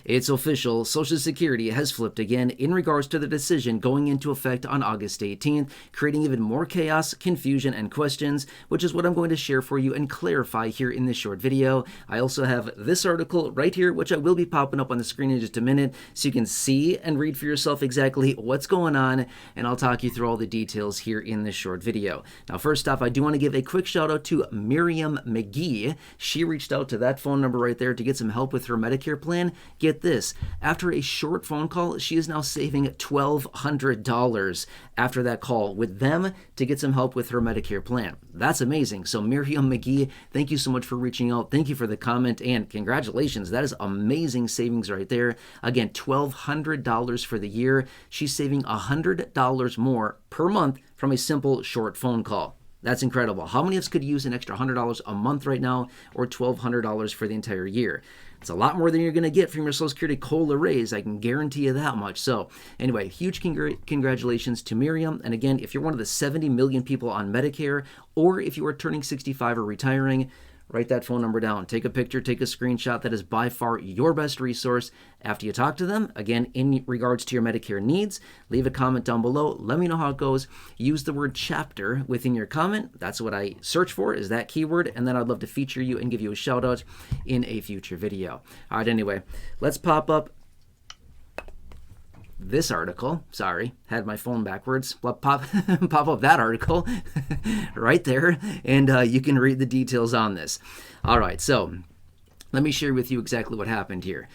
It's official. Social Security has flipped again in regards to the decision going into effect on August 18th, creating even more chaos, confusion, and questions, which is what I'm going to share for you and clarify here in this short video. I also have this article right here, which I will be popping up on the screen in just a minute, so you can see and read for yourself exactly what's going on, and I'll talk you through all the details here in this short video. Now, first off, I do want to give a quick shout out to Miriam McGee. She reached out to that phone number right there to get some help with her Medicare plan. Get this, after a short phone call, she is now saving $1,200 after that call with them to get some help with her Medicare plan. That's amazing. So Miriam McGee, thank you so much for reaching out. Thank you for the comment and congratulations. That is amazing savings right there. Again, $1,200 for the year. She's saving $100 more per month from a simple short phone call. That's incredible. How many of us could use an extra $100 a month right now, or $1,200 for the entire year? It's a lot more than you're going to get from your Social Security COLA raise. I can guarantee you that much. So anyway, huge congratulations to Miriam. And again, if you're one of the 70 million people on Medicare, or if you are turning 65 or retiring, write that phone number down. Take a picture, take a screenshot. That is by far your best resource after you talk to them. Again, in regards to your Medicare needs, leave a comment down below. Let me know how it goes. Use the word chapter within your comment. That's what I search for, is that keyword. And then I'd love to feature you and give you a shout out in a future video. All right, anyway, let's pop up this article. Sorry, had my phone backwards. Pop up that article right there, and you can read the details on this. All right, so let me share with you exactly what happened here.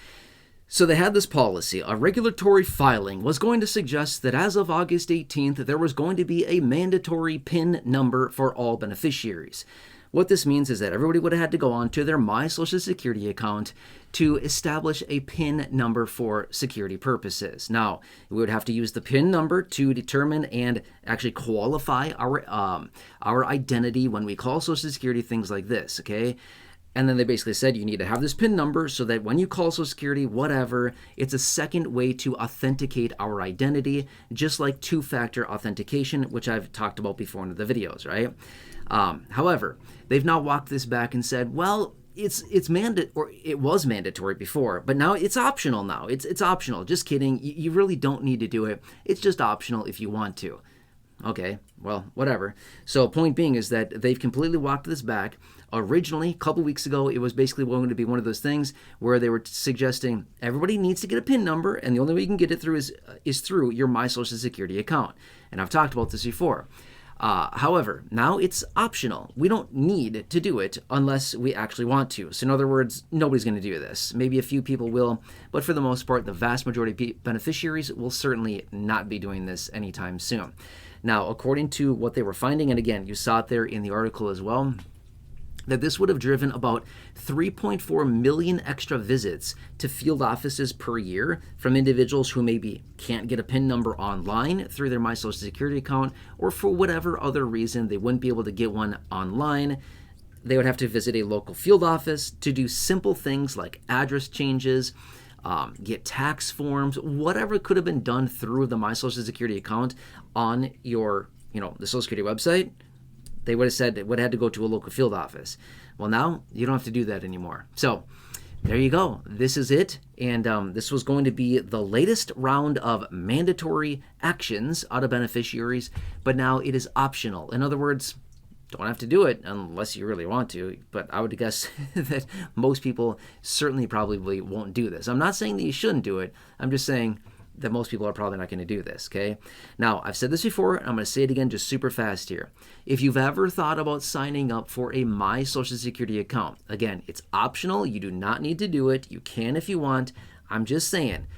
So they had this policy. A regulatory filing was going to suggest that as of August 18th, there was going to be a mandatory PIN number for all beneficiaries. What this means is that everybody would have had to go on to their My Social Security account to establish a PIN number for security purposes. Now, we would have to use the PIN number to determine and actually qualify our identity when we call Social Security, things like this, okay? And then they basically said you need to have this PIN number so that when you call Social Security, whatever, it's a second way to authenticate our identity, just like two-factor authentication, which I've talked about before in the videos, right? However, they've now walked this back and said, well, it was mandatory before, but now it's optional now. It's optional. Just kidding. You really don't need to do it. It's just optional if you want to. Okay, well, whatever. So point being is that they've completely walked this back. Originally, a couple weeks ago, it was basically going to be one of those things where they were suggesting everybody needs to get a PIN number, and the only way you can get it through is through your My Social Security account. And I've talked about this before. However, now it's optional. We don't need to do it unless we actually want to. So in other words, nobody's going to do this. Maybe a few people will, but for the most part, the vast majority of beneficiaries will certainly not be doing this anytime soon. Now, according to what they were finding, and again, you saw it there in the article as well, that this would have driven about 3.4 million extra visits to field offices per year from individuals who maybe can't get a PIN number online through their My Social Security account, or for whatever other reason they wouldn't be able to get one online. They would have to visit a local field office to do simple things like address changes, get tax forms, whatever could have been done through the My Social Security account on your, the Social Security website. They would have said it would have had to go to a local field office. Well, now you don't have to do that anymore. So there you go. This is it. And this was going to be the latest round of mandatory actions out of beneficiaries, but now it is optional. In other words, don't have to do it unless you really want to, but I would guess that most people certainly probably won't do this. I'm not saying that you shouldn't do it. I'm just saying that most people are probably not going to do this, okay? Now, I've said this before, and I'm going to say it again just super fast here. If you've ever thought about signing up for a My Social Security account, again, it's optional. You do not need to do it. You can if you want. I'm just saying,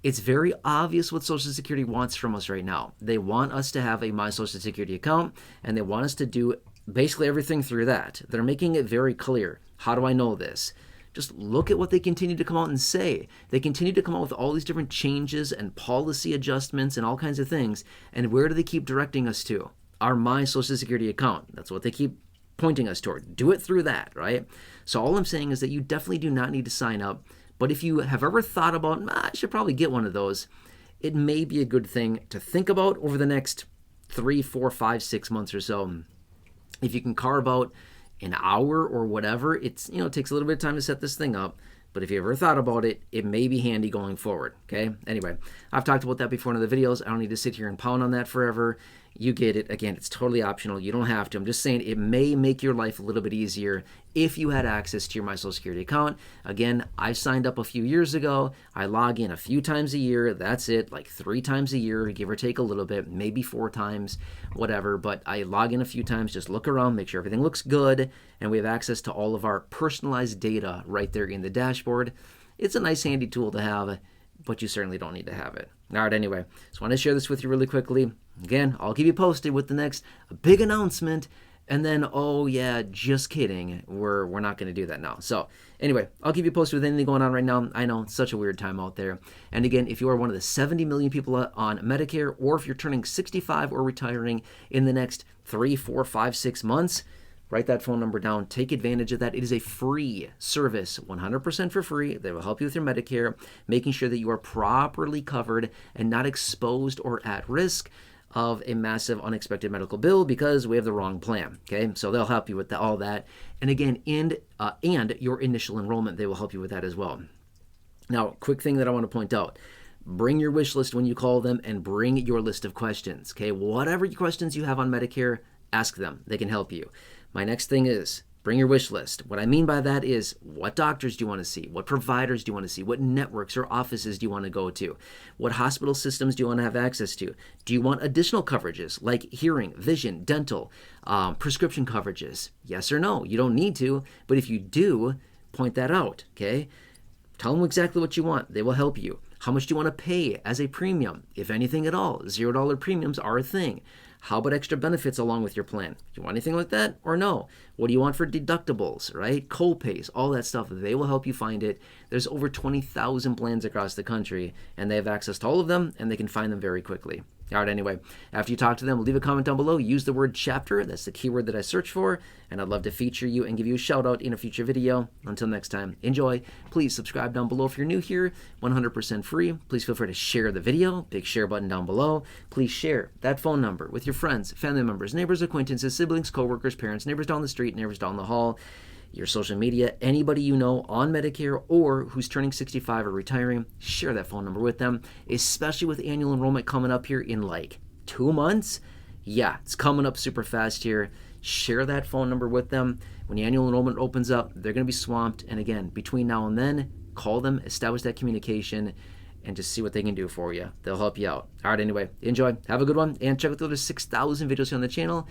it's very obvious what Social Security wants from us right now. They want us to have a My Social Security account, and they want us to do basically everything through that. They're making it very clear. How do I know this? Just look at what they continue to come out and say. They continue to come out with all these different changes and policy adjustments and all kinds of things. And where do they keep directing us to? Our My Social Security account. That's what they keep pointing us toward. Do it through that, right? So all I'm saying is that you definitely do not need to sign up. But if you have ever thought about, I should probably get one of those, it may be a good thing to think about over the next 3, 4, 5, 6 months or so. If you can carve out an hour or whatever, it takes a little bit of time to set this thing up. but if you ever thought about it, it may be handy going forward, okay? Anyway, I've talked about that before in other videos. I don't need to sit here and pound on that forever. You get it. Again, it's totally optional. You don't have to. I'm just saying it may make your life a little bit easier if you had access to your My Social Security account. Again, I signed up a few years ago. I log in a few times a year. That's it, like 3 times a year, give or take a little bit, maybe 4 times, whatever. But I log in a few times, just look around, make sure everything looks good, and we have access to all of our personalized data right there in the dashboard. It's a nice, handy tool to have, but you certainly don't need to have it. All right, anyway, just want to share this with you really quickly. Again, I'll keep you posted with the next big announcement. And then, oh yeah, just kidding, we're not going to do that now. So anyway, I'll keep you posted with anything going on right now. I know it's such a weird time out there. And again, if you are one of the 70 million people on Medicare, or if you're turning 65 or retiring in the next 3, 4, 5, 6 months, write that phone number down. Take advantage of that. It is a free service, 100% for free. They will help you with your Medicare, making sure that you are properly covered and not exposed or at risk of a massive unexpected medical bill because we have the wrong plan. Okay, so they'll help you with all that. And again, and your initial enrollment, they will help you with that as well. Now, quick thing that I want to point out. Bring your wish list when you call them, and bring your list of questions. Okay, whatever questions you have on Medicare, ask them. They can help you. My next thing is bring your wish list. What I mean by that is, what doctors do you want to see? What providers do you want to see? What networks or offices do you want to go to? What hospital systems do you want to have access to? Do you want additional coverages like hearing, vision, dental, prescription coverages? Yes or no? You don't need to, but if you do, point that out, okay? Tell them exactly what you want. They will help you. How much do you want to pay as a premium? If anything at all, $0 premiums are a thing. How about extra benefits along with your plan? Do you want anything like that or no? What do you want for deductibles, right? Co-pays, all that stuff. They will help you find it. There's over 20,000 plans across the country, and they have access to all of them, and they can find them very quickly. All right, anyway, after you talk to them, leave a comment down below. Use the word chapter. That's the keyword that I search for, and I'd love to feature you and give you a shout out in a future video. Until next time, enjoy. Please subscribe down below if you're new here, 100% free. Please feel free to share the video, big share button down below. Please share that phone number with your friends, family members, neighbors, acquaintances, siblings, coworkers, parents, neighbors down the street, neighbors down the hall, your social media, anybody you know on Medicare or who's turning 65 or retiring. Share that phone number with them, especially with annual enrollment coming up here in like 2 months. Yeah, it's coming up super fast here. Share that phone number with them. When the annual enrollment opens up, they're going to be swamped. And again, between now and then, call them, establish that communication, and just see what they can do for you. They'll help you out. All right, anyway, enjoy. Have a good one. And check out the other 6,000 videos here on the channel.